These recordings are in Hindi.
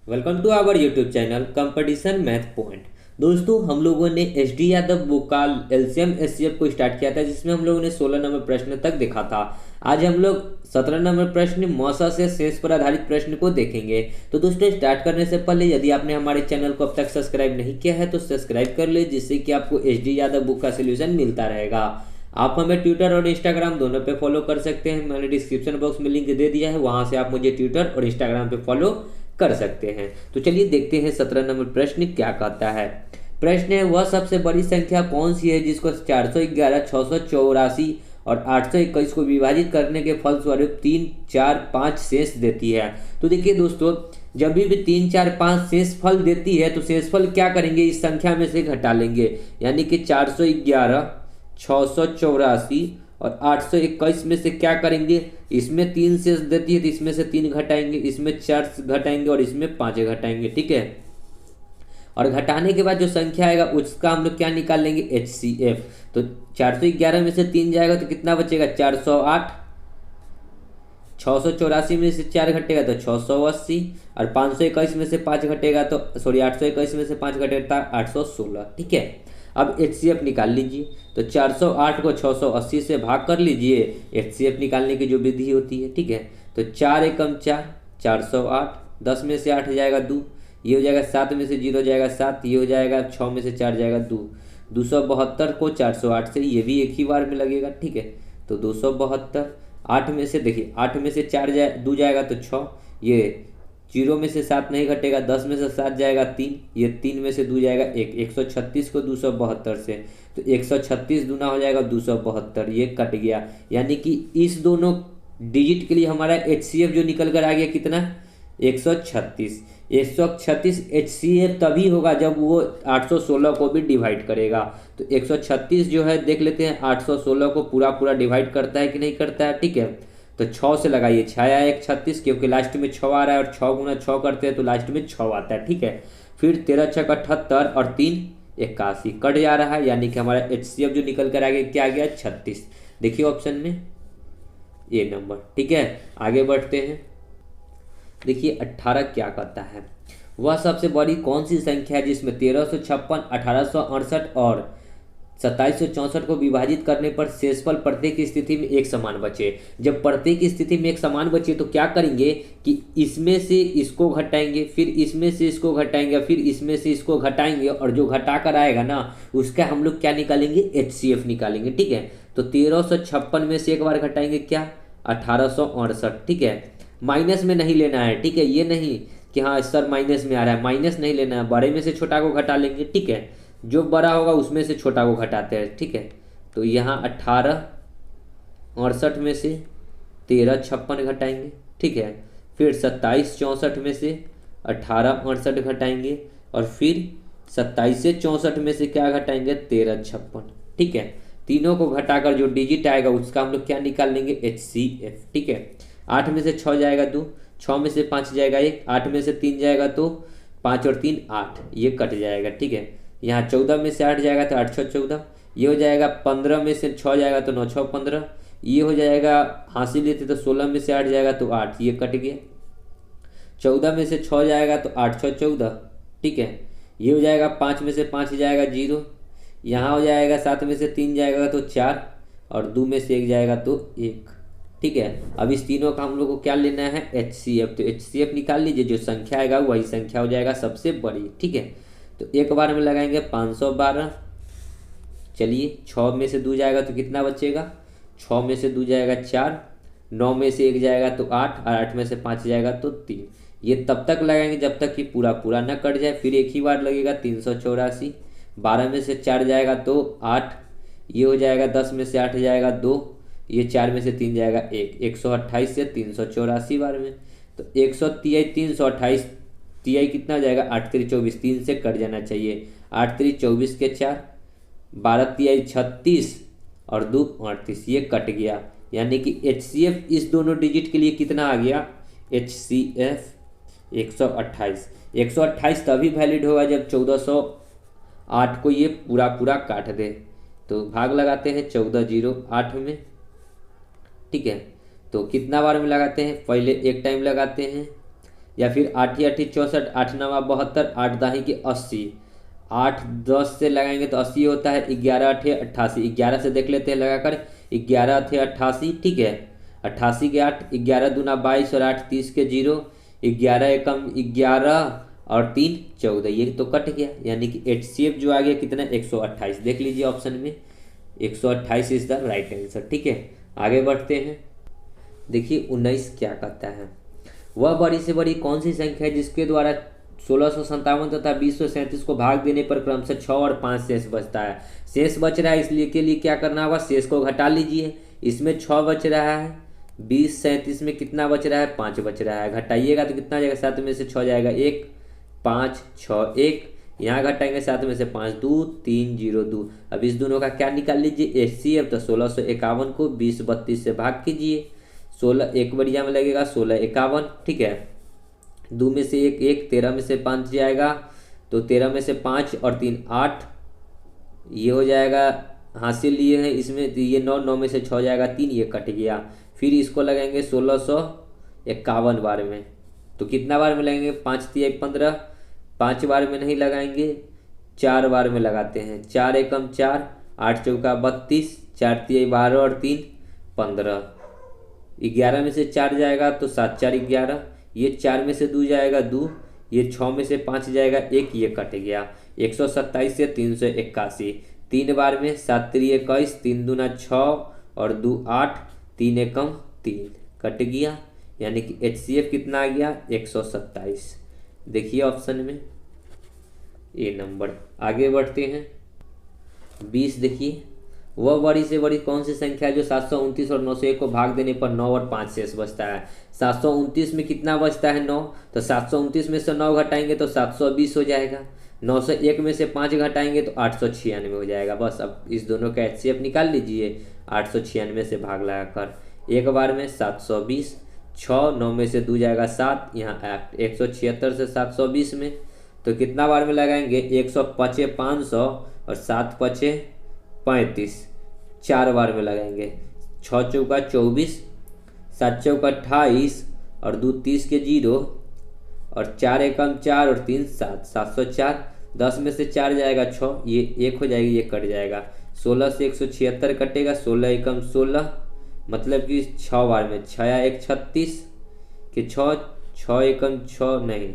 Welcome to our YouTube channel competition math point. दोस्तों, हम लोगों ने एच डी यादव बुक का एलसीएम एचसीएफ को स्टार्ट किया था, जिसमें हम लोगों ने 16 नंबर प्रश्न तक देखा था। आज हम लोग 17 नंबर प्रश्न मौसा से शेष पर आधारित प्रश्न को देखेंगे। तो दोस्तों, स्टार्ट करने से पहले यदि आपने हमारे चैनल को अब तक सब्सक्राइब नहीं किया है तो सब्सक्राइब कर ले, जिससे कि आपको एच डी यादव बुक का सोल्यूशन मिलता रहेगा। आप हमें ट्विटर और इंस्टाग्राम दोनों पे फॉलो कर सकते हैं। मैंने डिस्क्रिप्शन बॉक्स में लिंक दे दिया है, वहां से आप मुझे ट्विटर और इंस्टाग्राम पे फॉलो कर सकते हैं। तो चलिए देखते हैं 17 नंबर प्रश्न क्या कहता है। प्रश्न है, वह सबसे बड़ी संख्या कौन सी है जिसको 411, 684 और 821 को विभाजित करने के फलस्वरूप 3, 4, 5 शेष देती है। तो देखिए दोस्तों, जब भी 3, 4, 5 शेष फल देती है तो शेषफल क्या करेंगे, इस संख्या में से घटा लेंगे। यानी कि 411, 684 और 821 में से क्या करेंगे, इसमें 3 शेष देती है तो इसमें से 3 घटाएंगे, इसमें 4 घटाएंगे और इसमें 5 घटाएंगे। ठीक है, और घटाने के बाद जो संख्या आएगा उसका हम लोग क्या निकाल लेंगे, एचसीएफ। तो 411 में से 3 जाएगा तो कितना बचेगा, 408। 684 में से 4 घटेगा तो 680 और 521 में से 5 घटेगा तो 821 में से 5 घटेगा 816। ठीक है, अब एचसीएफ निकाल लीजिए। तो 408 को 680 से भाग कर लीजिए, एचसीएफ निकालने की जो विधि होती है। ठीक है, तो 4 एकम 4, 408, 10 में से 8 जाएगा 2, ये हो जाएगा 7 में से 0 जाएगा 7, ये हो जाएगा 6 में से 4 जाएगा 2। 272 को 408 से, ये भी एक ही बार में लगेगा। ठीक है, तो 272, 8 में से देखिए 8 में से 4 2 जाएगा तो 6, ये 0 में से 7 नहीं घटेगा, 10 में से 7 जाएगा 3, ये 3 में से 2 जाएगा 1। 136 को 272 से, तो 136 दूना हो जाएगा 272, ये कट गया। यानी कि इस दोनों डिजिट के लिए हमारा एचसीएफ जो निकल कर आ गया कितना, 136। 136 एचसीएफ तभी होगा जब वो 816 को भी डिवाइड करेगा। तो 136 जो है देख लेते हैं 816 को पूरा पूरा डिवाइड करता है कि नहीं करता है। ठीक है, तो 6 से लगाइए, 6 या 1 36, क्योंकि लास्ट में 6 आ रहा है और 6 गुना 6 करते हैं तो लास्ट में 6 आता है। ठीक है, फिर 13 6 78 और 3 81 कट जा रहा है। यानी कि हमारा एचसीएफ जो निकल कर आ गया क्या आ गया, 36। देखिए ऑप्शन में ये नंबर। ठीक है, आगे बढ़ते हैं। देखिए 18 क्या कहता है, वह सबसे बड़ी कौन सी संख्या है जिसमें 1356, 1868 और 2764 को विभाजित करने पर शेषफल प्रत्येक स्थिति में एक समान बचे। जब प्रत्येक स्थिति में एक समान बचे तो क्या करेंगे कि इसमें से इसको घटाएंगे, फिर इसमें से इसको घटाएंगे, फिर इसमें से इसको घटाएंगे, और जो घटा कर आएगा ना उसका हम लोग क्या निकालेंगे, एचसीएफ निकालेंगे। ठीक है, तो 1356 में से एक बार घटाएंगे क्या, 1868। ठीक है, माइनस में नहीं लेना है। ठीक है, ये नहीं कि हाँ सर माइनस में आ रहा है, माइनस नहीं लेना है, बड़े में से छोटा को घटा लेंगे। ठीक है, जो बड़ा होगा उसमें से छोटा को घटाते हैं। ठीक है, तो यहाँ 1868 में से 1356 घटाएंगे। ठीक है, फिर 2764 में से 1868 घटाएंगे, और फिर 27 से 64 में से क्या घटाएंगे, 1356। ठीक है, तीनों को घटाकर जो डिजिट आएगा उसका हम लोग क्या निकाल लेंगे, एचसीएफ। ठीक है, 8 में से 6 जाएगा 2, 6 में से 5 जाएगा 1, 8 में से 3 जाएगा तो 5 और 3 8, ये कट जाएगा। ठीक है, यहाँ 14 में से 8 जाएगा तो 8 6 14, ये हो जाएगा 15 में से 6 जाएगा तो 9 6 15, ये हो जाएगा हासिल लेते तो 16 में से 8 जाएगा तो 8, ये कट गया। 14 में से 6 जाएगा तो 8 6 14। ठीक है, ये हो जाएगा 5 में से 5 जाएगा 0, यहाँ हो जाएगा 7 में से 3 जाएगा तो 4, और 2 में से 1 जाएगा तो 1। ठीक है, अब इस तीनों का हम लोग को क्या लेना है, एचसीएफ। तो एचसीएफ निकाल लीजिए, जो संख्या आएगा वही संख्या हो जाएगा सबसे बड़ी। ठीक है, तो एक बार में लगाएंगे 512। चलिए 6 में से 2 जाएगा तो कितना बचेगा, 6 में से 2 जाएगा 4, 9 में से 1 जाएगा तो 8, और 8 में से 5 जाएगा तो 3। ये तब तक लगाएंगे जब तक कि पूरा पूरा ना कट जाए, फिर एक ही बार लगेगा 384। 12 में से 4 जाएगा तो 8, ये हो जाएगा 10 में से 8 जाएगा 2, ये 4 में से 3 जाएगा 1। 128 से 384 बार में, तो 123 328, तिहाई कितना हो जाएगा, 8 3 24, 3 से कट जाना चाहिए। 8 3 24 के 4, 12 तिहाई 36 और 2 38, ये कट गया। यानी कि एचसीएफ इस दोनों डिजिट के लिए कितना आ गया, एचसीएफ 128। 128 तभी वैलिड होगा जब 1408 को ये पूरा पूरा काट दे। तो भाग लगाते हैं 14 0 8 में। ठीक है, तो कितना बार में लगाते हैं, पहले एक टाइम लगाते हैं, या फिर 8 8 64, 8 9 72, 8 दाही के 80, 8 10 से लगाएंगे तो 80 होता है, 11 8 88, 11 से देख लेते हैं लगाकर, 11 8 88, ठीक है, 88 के 8, 11 दूना 22 और 8 30 के 0, 11 एकम 11 और 3 14, ये तो कट गया, यानी कि HCF जो आ गया कितना 128। देख लीजिए ऑप्शन में 128 इज द राइट आंसर, ठीक है। आगे बढ़ते हैं, देखिए 19 क्या कहता है, वह बड़ी से बड़ी कौन सी संख्या है जिसके द्वारा 1657 तथा 2037 को भाग देने पर क्रमशः 6 और 5 शेष बचता है। शेष बच रहा है, इसलिए के लिए क्या करना होगा, शेष को घटा लीजिए। इसमें 6 बच रहा है, 20 37 में कितना बच रहा है, 5 बच रहा है, घटाइएगा तो कितना जाएगा, 7 में से 6 जाएगा 1, 5 6 1, यहाँ घटाएंगे 7 में से 5 2 3 0 2। अब इस दोनों का क्या निकाल लीजिए, HCF, तो 1651 को 20 32 से भाग कीजिए, 16 एक बढ़िया में लगेगा 16 51, ठीक है, 2 में से 1 1, 13 में से 5 जाएगा, तो 13 में से 5 और 3 8, ये हो जाएगा, हासिल लिए हैं इसमें, तो ये 9 9 में से 6 जाएगा 3, ये कट गया। फिर इसको लगाएंगे 1651 बार में, तो कितना बार में लगेंगे, 5 3 15, 5 बार में नहीं लगाएंगे, 4 बार में लगाते हैं, 4 एकम 4, 8 चौका 32, 4 3 12 और 3 15, 11 में से 4 जाएगा तो 7 4 11, ये 4 में से 2 जाएगा 2, ये 6 में से 5 जाएगा 1, ये कट गया। 127 से 381, 3 बार में, 7 3 21, 3 दूना 6 और 2 8, 3 एकम 3, कट गया, यानी कि HCF कितना आ गया 127। देखिए ऑप्शन में ए नंबर। आगे बढ़ते हैं 20, देखिए वह बड़ी से बड़ी कौन सी संख्या है जो 729 और 901 को भाग देने पर 9 और 5 शेष बचता है। 729 में कितना बचता है 9, तो 729 में से 9 घटाएंगे तो 720 हो जाएगा, 901 में से 5 घटाएंगे तो 896 हो जाएगा। बस अब इस दोनों का HCF निकाल लीजिए 896 से भाग लगाकर, एक बार में 720, 6 9 में से 2 जाएगा 7, यहाँ 8, 176 से 720 में, तो कितना बार में लगाएंगे, 105 500 और 7 5 35, 4 बार में लगाएंगे, 6 चौका 24, 7 चौका 28 और 2 30 के 0 और 4 एकम 4 और 3 7, 704, 10 में से 4 जाएगा 6, ये 1 हो जाएगी, ये कट जाएगा, 16 से 176 कटेगा, 16 एकम 16, मतलब कि 6 बार में, 6 1 36 कि 6 6 एकम 6 नहीं,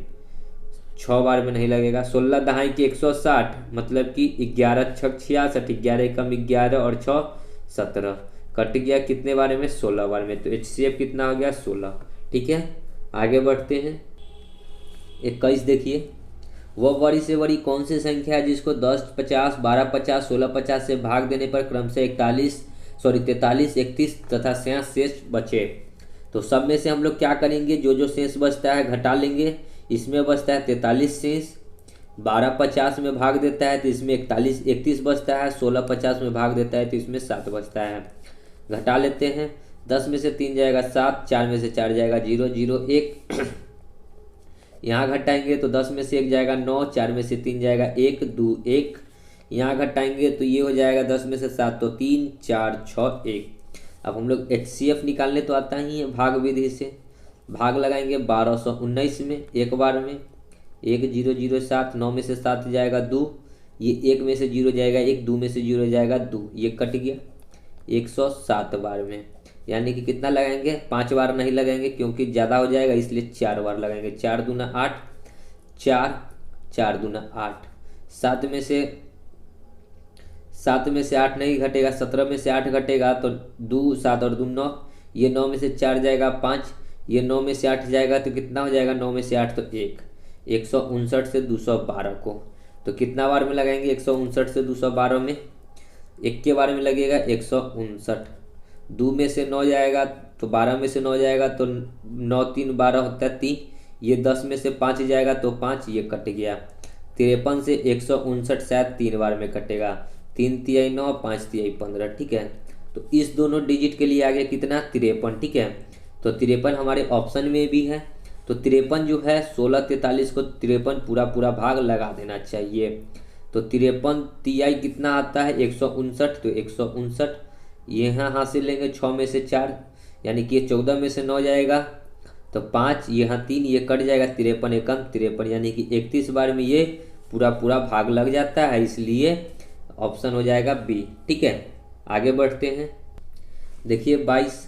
6 बार में नहीं लगेगा, 16 दहाई की 160, मतलब कि 11 6 66, 11 एकम 11 और 6 17, कट गया कितने बारे में, 16 बार में, तो HCF कितना हो गया 16, ठीक है। आगे बढ़ते हैं 21, देखिए वह बड़ी से बड़ी कौन सी संख्या है जिसको 10 50 12 50 16 50 से भाग देने पर क्रमशः 43 31 तथा 66 शेष बचे। तो सब में से हम लोग क्या करेंगे, जो जो शेष बचता है घटा लेंगे, इसमें बचता है 43 शेष, 12 50 में भाग देता है तो इसमें 31 बचता है, 16 50 में भाग देता है तो इसमें 7 बचता है, घटा लेते हैं, 10 में से 3 जाएगा 7, 4 में से 4 जाएगा 0 0 1, यहाँ घटाएंगे तो 10 में से 1 जाएगा 9, 4 में से 3 जाएगा 1 2 1, यहाँ घटाएंगे तो ये हो जाएगा 10 में से 7 तो 3 4 6 1। अब हम लोग HCF निकालने तो आता ही है भाग विधि से, भाग लगाएंगे 1219 में, एक बार में 1 0 0 7, 9 में से 7 जाएगा 2, ये 1 में से 0 जाएगा 1, 2 में से 0 जाएगा 2, ये कट गया, 107 बार में, यानी कि कितना लगाएंगे, 5 बार नहीं लगाएंगे क्योंकि ज़्यादा हो जाएगा, इसलिए 4 बार लगाएंगे, 4 दूना 8, 4 4 दूना 8, 7 में से 8 नहीं घटेगा, 17 में से 8 घटेगा तो 2 7 और 2 9, ये 9 में से 4 जाएगा 5, ये 9 में से 8 जाएगा तो कितना हो जाएगा, 9 में से 8 तो 1, 159 से 212 को, तो कितना बार में लगाएंगे, 159 से 212 में, 1 के बार में लगेगा 159, 2 में से 9 जाएगा तो 12 में से 9 जाएगा तो 9 3 12 होता है 3, ये 10 में से 5 जाएगा तो 5, ये कट गया, 53 से 159 शायद 3 बार में कटेगा, 3 तिहाई 9 5 तिहाई 15, ठीक है। तो इस दोनों डिजिट के लिए आ गया कितना 53, ठीक है। तो 53 हमारे ऑप्शन में भी है, तो 53 जो है 16 43 को 53 पूरा पूरा भाग लगा देना चाहिए। तो 53 तिहाई कितना आता है 159, तो 159 यहाँ हासिल लेंगे 6 में से 4, यानी कि 14 में से 9 जाएगा तो 5 यहाँ 3 ये कट जाएगा, 53 एकम 53 यानी कि 31 बार में ये पूरा पूरा भाग लग जाता है, इसलिए ऑप्शन हो जाएगा बी। ठीक है, आगे बढ़ते हैं। देखिए 22,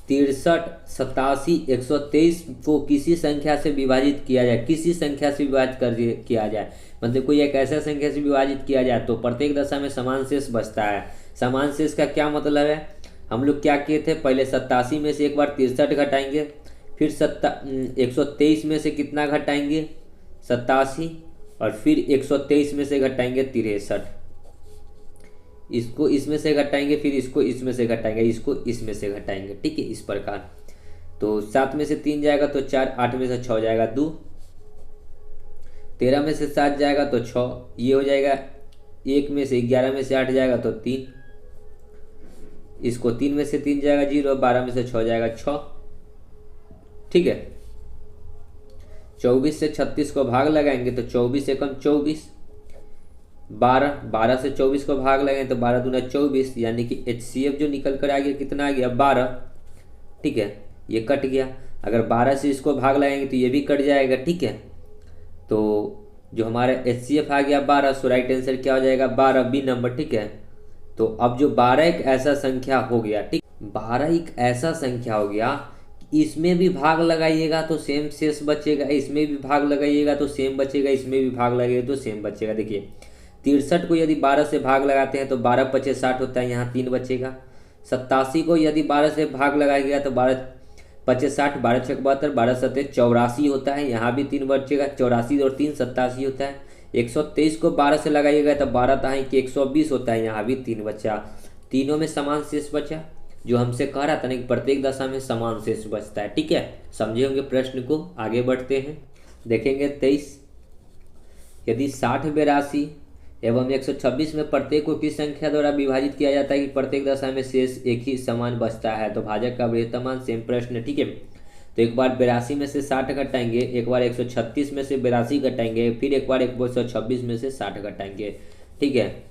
63, 87, 123 को किसी संख्या से विभाजित किया जाए, किसी संख्या से विभाजित किया जाए, मतलब कोई एक ऐसा संख्या से विभाजित किया जाए तो प्रत्येक दशा में समान शेष बचता है। समान शेष का क्या मतलब है, हम लोग क्या किए थे, पहले 87 में से एक बार 63 घटाएंगे, फिर 123 में से कितना घटाएंगे 87, और फिर 123 में से घटाएंगे 63, इसको इसमें से घटाएंगे, फिर इसको इसमें से घटाएंगे, इसको इसमें से घटाएंगे। ठीक है, इस प्रकार। तो 7 में से 3 जाएगा तो 4, 8 में से 6 जाएगा 2, 13 में से 7 जाएगा तो 6, ये हो जाएगा 1 में से 11 में से 8 जाएगा तो 3, इसको 3 में से 3 जाएगा 0, 12 में से 6 जाएगा 6। ठीक है, 24 से 36 को भाग लगाएंगे तो 24 एकम 24, 12 से 24 को भाग लगाएंगे तो 12 दूना 24, यानी कि HCF जो निकल कर आ गया कितना आ गया 12। ठीक है, ये कट गया। अगर 12 से इसको भाग लगाएंगे तो ये भी कट जाएगा। ठीक है, तो जो हमारा HCF आ गया 12, सो राइट आंसर क्या हो जाएगा 12, बी नंबर। ठीक है, तो अब जो 12 एक ऐसा संख्या हो गया, ठीक, 12 एक ऐसा संख्या हो गया, इसमें भी भाग लगाइएगा तो सेम शेष बचेगा, इसमें भी भाग लगाइएगा तो सेम बचेगा, इसमें भी भाग लगाइएगा तो सेम बचेगा। देखिए 63 को यदि 12 से भाग लगाते हैं तो 12 पचे 60 होता है, यहाँ 3 बचेगा। 87 को यदि 12 से भाग लगाएगा तो 12 पचे 60, 12 छक 72, 12 सत्ते 84 होता है, यहाँ भी 3 बचेगा। 84 और 3 87 होता है। 123 को 12 से लगाइएगा तो 12 ताही कि 120 होता है, यहाँ भी 3 बचा। तीनों में समान शेष बचा, जो हमसे कह रहा था ना कि प्रत्येक दशा में समान शेष बचता है। ठीक है, समझे होंगे प्रश्न को। आगे बढ़ते हैं, देखेंगे 23, यदि 60, 82 एवं 126 में प्रत्येक को किस संख्या द्वारा विभाजित किया जाता है कि प्रत्येक दशा में शेष एक ही समान बचता है, तो भाजक का बृहत्तम मान, सेम प्रश्न। ठीक है, तो एक बार 82 में से 60 घटाएंगे, एक बार 136 में से 82 घटाएंगे, फिर एक बार 126 में से 60 घटाएंगे। ठीक है,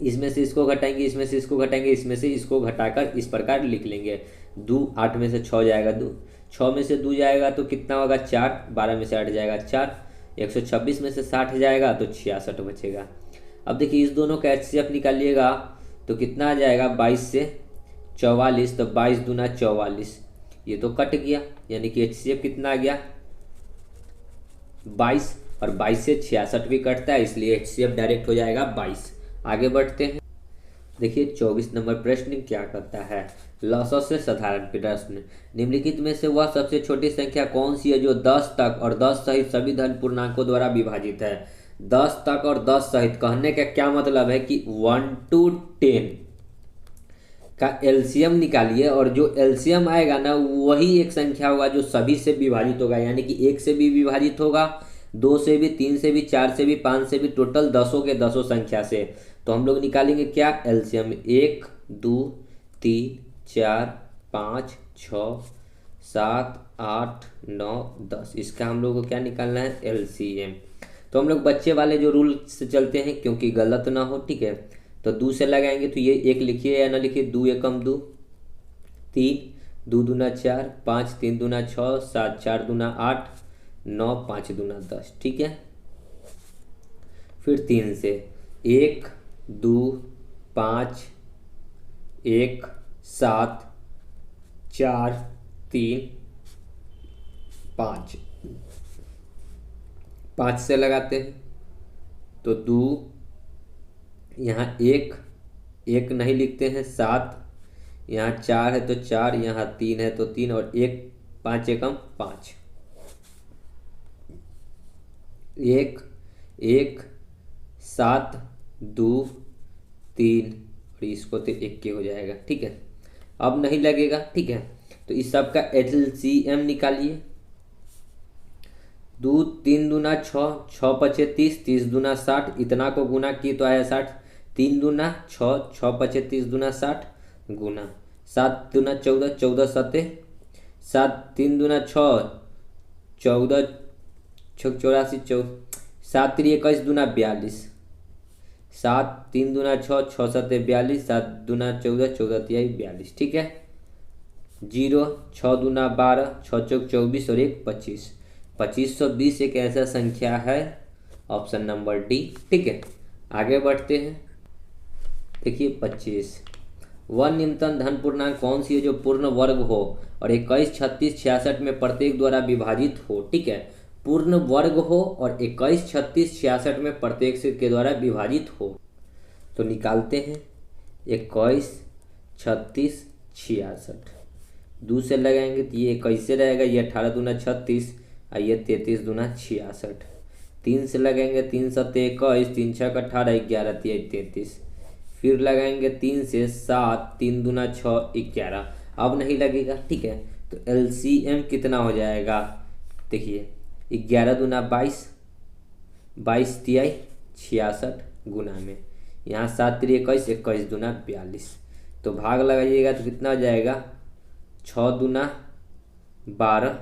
इसमें से इसको घटाएंगे, इसमें से इसको घटाएंगे, इसमें से इसको घटाकर इस प्रकार लिख लेंगे। 2, 8 में से 6 जाएगा 2, 6 में से 2 जाएगा तो कितना होगा 4, 12 में से 8 जाएगा 4, 126 में से 60 जाएगा तो 66 बचेगा। अब देखिए इस दोनों का HCF निकालिएगा तो कितना आ जाएगा 22 से 44, तो 22 दूना 44, ये तो कट गया, यानी कि HCF कितना आ गया 22, और 22 से 66 भी कटता है, इसलिए HCF डायरेक्ट हो जाएगा 22। आगे बढ़ते हैं, देखिए 24 नंबर प्रश्न क्या कहता है, लसो से साधारण प्रश्न, निम्नलिखित में से वह सबसे छोटी संख्या कौन सी है जो 10 तक और 10 सहित सभी धन पूर्णांकों द्वारा विभाजित है। 10 तक और 10 सहित कहने का क्या मतलब है कि 1 to 10 का एलसीएम निकालिए, और जो एलसीएम आएगा ना वही एक संख्या होगा जो सभी से विभाजित होगा, यानी कि 1 से भी विभाजित होगा, 2 से भी, 3 से भी, 4 से भी, 5 से भी, टोटल 10 के 10 संख्या से। तो हम लोग निकालेंगे क्या एलसीएम, 1, 2, 3, 4, 5, 6, 7, 8, 9, 10, इसका हम लोग को क्या निकालना है एलसीएम। तो हम लोग बच्चे वाले जो रूल से चलते हैं क्योंकि गलत ना हो। ठीक है, तो 2 से लगाएंगे तो ये 1 लिखिए या ना लिखिए, 2 एकम 2, 3, 2 दूना 4, 5, 3 दूना 6, 7, 4 दूना 8, 9, 5 दूना 10। ठीक है, फिर 3 से 1, 2, 5, 1, 7, 4, 3, 5, 5 से लगाते हैं तो 2, यहाँ 1 नहीं लिखते हैं, 7, यहाँ 4 है तो 4, यहाँ 3 है तो 3, और 1, 5 एकम 5, 1, 1, 7, 2, 3, और इसको तो 1 के हो जाएगा। ठीक है, अब नहीं लगेगा। ठीक है, तो इस सब का एलसीएम निकालिए। 2, 3 दूना 6, 6 पचे 30, 30 दूना 60, इतना को गुना किए तो आया 60, 3 दूना 6, 6 पचे 30 दूना 60, गुना 7 दूना 14, 14 सत्ते 7, 3 दूना 6, 14 छक 84, 7 3 21 दूना 42, 7 3 दूना 6, 6 सत्ते 42, 7 दूना 14, 14 तिहाई 42। ठीक है, जीरो, 6 दूना 12, 6 चौक 24 और 1 25। 2520 एक ऐसा संख्या है, ऑप्शन नंबर डी। ठीक है, आगे बढ़ते हैं। देखिए 25, वह निम्नतम धन पूर्णांक कौन सी है जो पूर्ण वर्ग हो और 21, 36, 66 में प्रत्येक द्वारा विभाजित हो। ठीक है, पूर्ण वर्ग हो और 21, 36, 66 में प्रत्येक से के द्वारा विभाजित हो। तो निकालते हैं। 21, 36, 66 2 से लगाएंगे तो ये कैसे रहेगा, ये 18 दूना 36 और ये 33 दूना 66। 3 से लगाएंगे, 3 7 21, 3 6 18, 11 3 33। फिर लगाएंगे 3 से 7, 3 दूना 6 11। अब नहीं लगेगा। ठीक है, तो LCM कितना हो जाएगा, देखिए 11 दूना 22, 22 तिहाई 66 गुना में यहाँ 7 3 21, 21 दूना 42। तो भाग लगाइएगा तो कितना हो जाएगा, 6 दूना 12।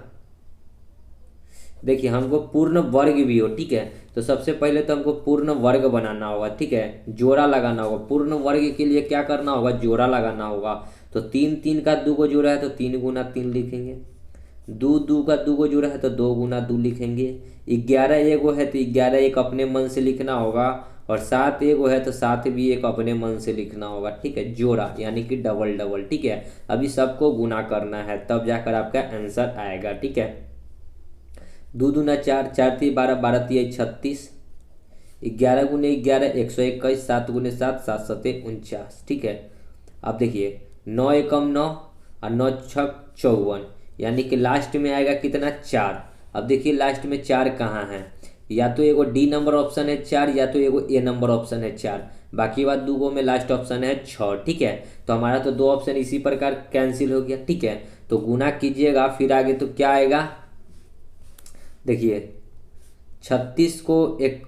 देखिए हमको पूर्ण वर्ग भी हो। ठीक है, तो सबसे पहले तो हमको पूर्ण वर्ग बनाना होगा। ठीक है, जोड़ा लगाना होगा। पूर्ण वर्ग के लिए क्या करना होगा, जोड़ा लगाना होगा। तो 3 3 का 2 को जोड़ा है तो 3 गुना 3 लिखेंगे। 2 2 का 2 को जोड़ा है तो 2 गुना 2 लिखेंगे। 11 एगो है तो 11 एक अपने मन से लिखना होगा और 7 एगो है तो 7 भी एक अपने मन से लिखना होगा। ठीक है, जोड़ा यानी कि डबल डबल। ठीक है, अभी सबको गुना करना है तब जाकर आपका आंसर आएगा। ठीक है, 2 दूना 4, 4 3 12, 12 3 36, 11 गुने 11 121, 7 गुने 7 7 7 49। ठीक है, अब देखिए 9 एकम 9 और 9 छक 54, यानी कि लास्ट में आएगा कितना, 4। अब देखिए लास्ट में 4 कहाँ है, या तो एगो डी नंबर ऑप्शन है 4 या तो एगो ए नंबर ऑप्शन है 4। बाकी बात दूगो में लास्ट ऑप्शन है 6। ठीक है, तो हमारा तो 2 ऑप्शन इसी प्रकार कैंसिल हो गया। ठीक है, तो गुना कीजिएगा फिर आगे तो क्या आएगा, देखिए 36 को एक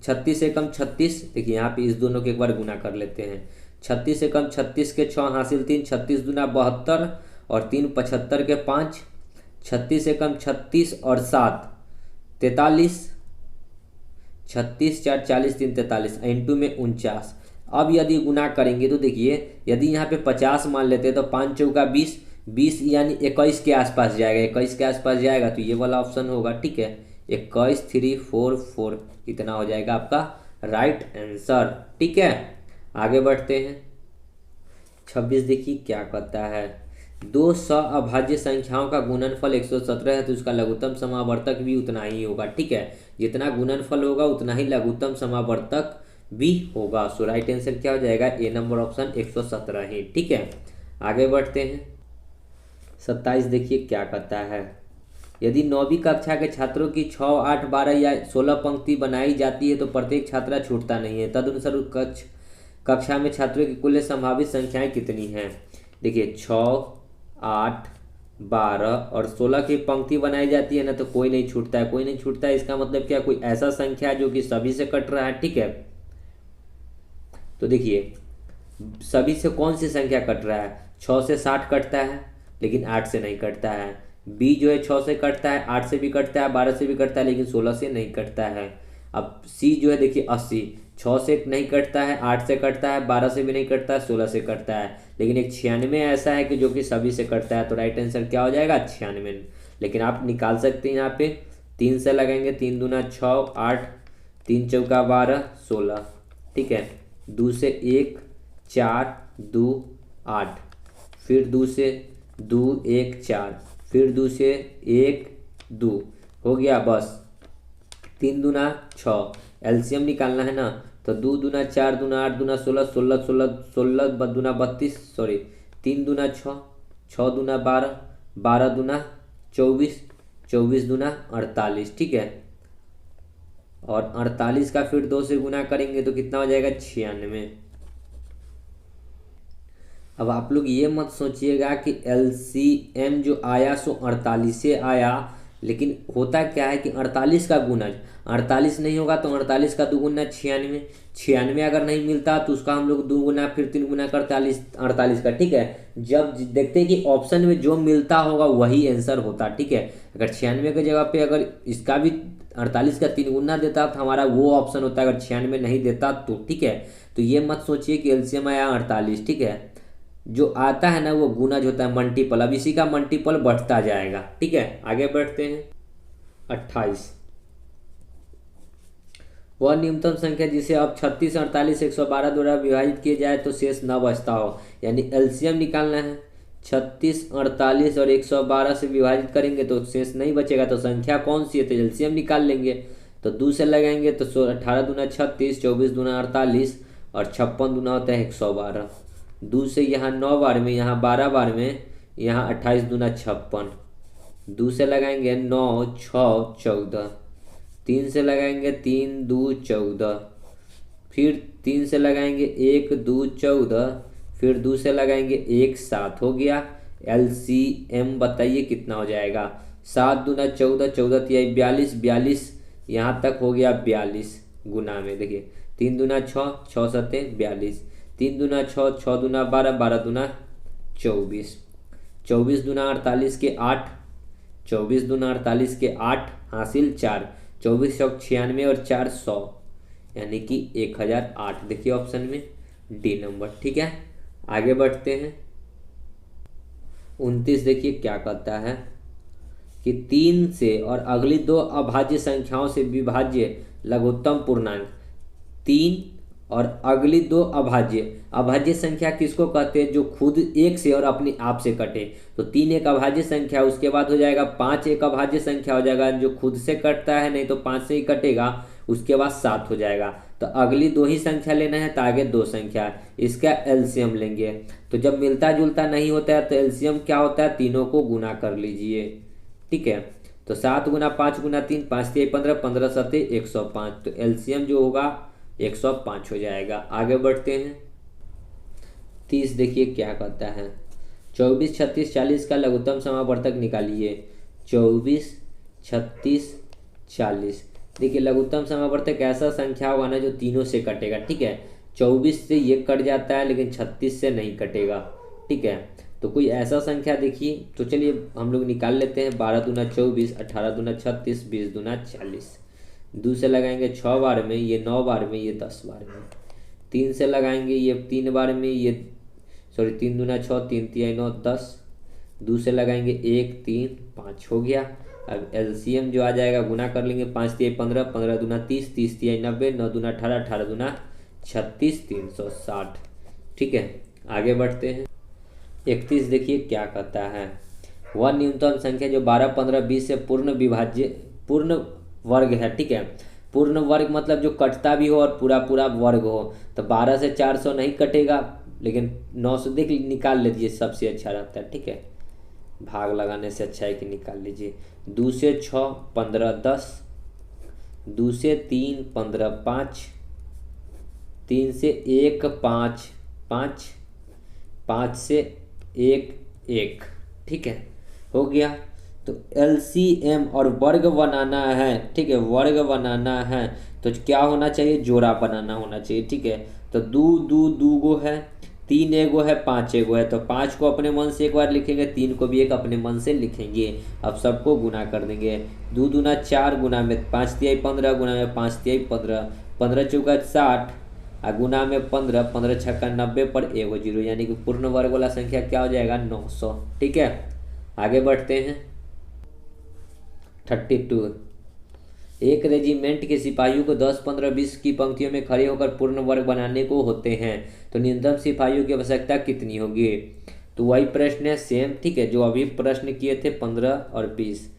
36 एकम 36। देखिए यहाँ पे इस दोनों के एक बार गुना कर लेते हैं। 36 एकम 36 के 6 हासिल 3, 36 दूना 72 और 3 75 के 5, 36 एकम 36 और 7 43, 36 4 40 3 43 इंटू में 49। अब यदि गुना करेंगे तो देखिए यदि यहाँ पे 50 मान लेते हैं तो 5 चौका 20, 20 यानी 21 के आसपास जाएगा। 21 के आसपास जाएगा तो ये वाला ऑप्शन होगा। ठीक है, 21 344 इतना हो जाएगा आपका राइट आंसर। ठीक है, आगे बढ़ते हैं। 26 देखिए क्या कहता है, 2 अभाज्य संख्याओं का गुणनफल 117 है तो उसका लघुत्तम समावर्तक भी उतना ही होगा। ठीक है, जितना गुणनफल होगा उतना ही लघुत्तम समावर्तक भी होगा। सो राइट आंसर क्या हो जाएगा, ए नंबर ऑप्शन 117 ही। ठीक है, आगे बढ़ते हैं। 27 देखिए क्या कहता है, यदि 9वीं कक्षा के छात्रों की 6, 8, 12 या 16 पंक्ति बनाई जाती है तो प्रत्येक छात्रा छूटता नहीं है। तदनुसार कक्षा में छात्रों की कुल संभावित संख्याएं कितनी हैं। देखिए 6, 8, 12 और 16 की पंक्ति बनाई जाती है ना तो कोई नहीं छूटता है। कोई नहीं छूटता है इसका मतलब क्या, कोई ऐसा संख्या है जो कि सभी से कट रहा है। ठीक है, तो देखिए सभी से कौन सी संख्या कट रहा है, 6 से 60 कटता है लेकिन 8 से नहीं कटता है। बी जो है 6 से कटता है, 8 से भी कटता है, 12 से भी कटता है लेकिन 16 से नहीं कटता है। अब सी जो है देखिए 80, 6 से नहीं कटता है, 8 से कटता है, 12 से भी नहीं कटता है, 16 से कटता है, लेकिन एक 96 ऐसा है कि जो कि सभी से कटता है। तो राइट आंसर क्या हो जाएगा, 96। लेकिन आप निकाल सकते हैं यहाँ पे 3 से लगाएंगे, 3 दूना 6 8, 3 चौका 12 16। ठीक है, 2 से 1 4 2 8, फिर 2 से 2 1 4, फिर 2 से 1 2 हो गया बस। 3 दूना 6, एलसीएम निकालना है ना तो 2 दूना 4 दूना 8 दूना 16 16 16 16 दूना 32, सॉरी 3 दूना 6 6 दूना 12 12 दूना 24 24 दूना 48। ठीक है, और 48 का फिर 2 से गुना करेंगे तो कितना हो जाएगा, 96। अब आप लोग ये मत सोचिएगा कि एलसीएम जो आया सो 48 से आया, लेकिन होता क्या है कि 48 का गुणज 48 नहीं होगा तो 48 का दुगुना 96, 96 अगर नहीं मिलता तो उसका हम लोग 2 गुना फिर 3 गुना करते 48 का। ठीक है, जब देखते हैं कि ऑप्शन में जो मिलता होगा वही आंसर होता। ठीक है, अगर 96 की जगह पे अगर इसका भी 48 का 3 गुना देता तो हमारा वो ऑप्शन होता, अगर 96 नहीं देता तो। ठीक है, तो ये मत सोचिए कि एलसीएम आया 48। ठीक है, जो आता है ना वो गुणज होता है, मल्टीपल। अब इसी का मल्टीपल बढ़ता जाएगा। ठीक है, आगे बढ़ते हैं। 28, वह न्यूनतम संख्या जिसे अब 36, 48, 112 द्वारा विभाजित किए जाए तो शेष न बचता हो, यानी एलसीएम निकालना है। 36, 48 और 112 से विभाजित करेंगे तो शेष नहीं बचेगा, तो संख्या कौन सी है, तो एलसीएम निकाल लेंगे। तो 2 से लगाएंगे तो 18 दूना 36, 24 दूना 48 और 56 दूना होता है 112। 2 से यहाँ 9 बार में, यहाँ 12 बार में, यहाँ 28 दूना 56। 2 से लगाएंगे 9, 6, 14। 3 से लगाएंगे 3, 2, 14। फिर 3 से लगाएंगे 1, 2, 14। फिर 2 से लगाएंगे 1, 7 हो गया। एलसीएम बताइए कितना हो जाएगा। 7 दूना 14, 14 तिहाई 42, 42 यहाँ तक हो गया 42। गुना में देखिए 3 दूना 6, 6 सते 42। 3 दूना 6, 6 दूना 12, 12 दूना 24। 24 दूना 48 के 8, 24 दूना 48 के 8 हासिल 4। 24 चौक 96 और 4 100, यानी कि 1008। देखिए ऑप्शन में डी नंबर। ठीक है, आगे बढ़ते हैं। 29 देखिए क्या कहता है कि 3 से और अगली दो अभाज्य संख्याओं से विभाज्य लघुत्तम पूर्णांक। 3 और अगली दो अभाज्य संख्या किसको कहते हैं, जो खुद 1 से और अपने आप से कटे। तो 3 एक अभाज्य संख्या, उसके बाद हो जाएगा 5 एक अभाज्य संख्या हो जाएगा जो खुद से कटता है, नहीं तो 5 से ही कटेगा। उसके बाद 7 हो जाएगा। तो अगली 2 ही संख्या लेना है, तो आगे 2 संख्या, इसका एलसीएम लेंगे। तो जब मिलता जुलता नहीं होता है तो एलसीएम क्या होता है, तीनों को गुना कर लीजिए। ठीक है, तो 7 गुना 5 गुना 3, 5 3 15, 15 7 105। तो एलसीएम जो होगा 105 हो जाएगा। आगे बढ़ते हैं। 30 देखिए क्या कहता है। 24, 36, 40 का लघुत्तम समावर्तक निकालिए। 24, 36, 40। देखिए लघुत्तम समावर्तक ऐसा संख्या होगा ना जो तीनों से कटेगा। ठीक है, 24 से ये कट जाता है लेकिन 36 से नहीं कटेगा। ठीक है, तो कोई ऐसा संख्या देखिए। तो चलिए हम लोग निकाल लेते हैं। 12 दूना 24, 18 दूना 36, 20 दूना 40। 2 से लगाएंगे 6 बार में, ये 9 बार में, ये 10 बार में। 3 से लगाएंगे ये 3 बार में, ये 3 दूना 6, 3 तिहाई 9, 10। 2 से लगाएंगे 1, 3, 5 हो गया। अब एलसीएम जो आ जाएगा गुना कर लेंगे। 5 तिहाई 15, 15 दूना 30, 30 तिहाई 90, 9 दूना 18, 18 दूना 36, 360। ठीक है, आगे बढ़ते हैं। 31 देखिए क्या कहता है। वह न्यूनतम संख्या जो 12, 15, 20 से पूर्ण वर्ग है। ठीक है, पूर्ण वर्ग मतलब जो कटता भी हो और पूरा पूरा वर्ग हो। तो 12 से 400 नहीं कटेगा, लेकिन 900 देख निकाल लीजिए, सबसे अच्छा रहता है। ठीक है, भाग लगाने से अच्छा है कि निकाल लीजिए। 2 से 6 15 10, 2 से 3 15 5, 3 से 1 5 5, 5 से 1 1। ठीक है, हो गया। तो एलसीएम और वर्ग बनाना है। ठीक है, वर्ग बनाना है तो क्या होना चाहिए, जोड़ा बनाना होना चाहिए। ठीक है, तो 2 गो है, 3 एगो है, 5 एगो है। तो 5 को अपने मन से एक बार लिखेंगे, 3 को भी एक अपने मन से लिखेंगे। अब सबको गुना कर देंगे। 2 दूना 4 गुना में 5 तिहाई 15 गुना में 5 तिहाई 15, 15 चौका 60 और गुना में 15, 15 छक्का 90 पर एगो 0, यानी कि पूर्ण वर्ग वाला संख्या क्या हो जाएगा, 900। ठीक है, आगे बढ़ते हैं। 32, एक रेजिमेंट के सिपाहियों को 10, 15, 20 की पंक्तियों में खड़े होकर पूर्ण वर्ग बनाने को होते हैं, तो न्यूनतम सिपाहियों की आवश्यकता कितनी होगी। तो वही प्रश्न है सेम। ठीक है, जो अभी प्रश्न किए थे 15 और 20।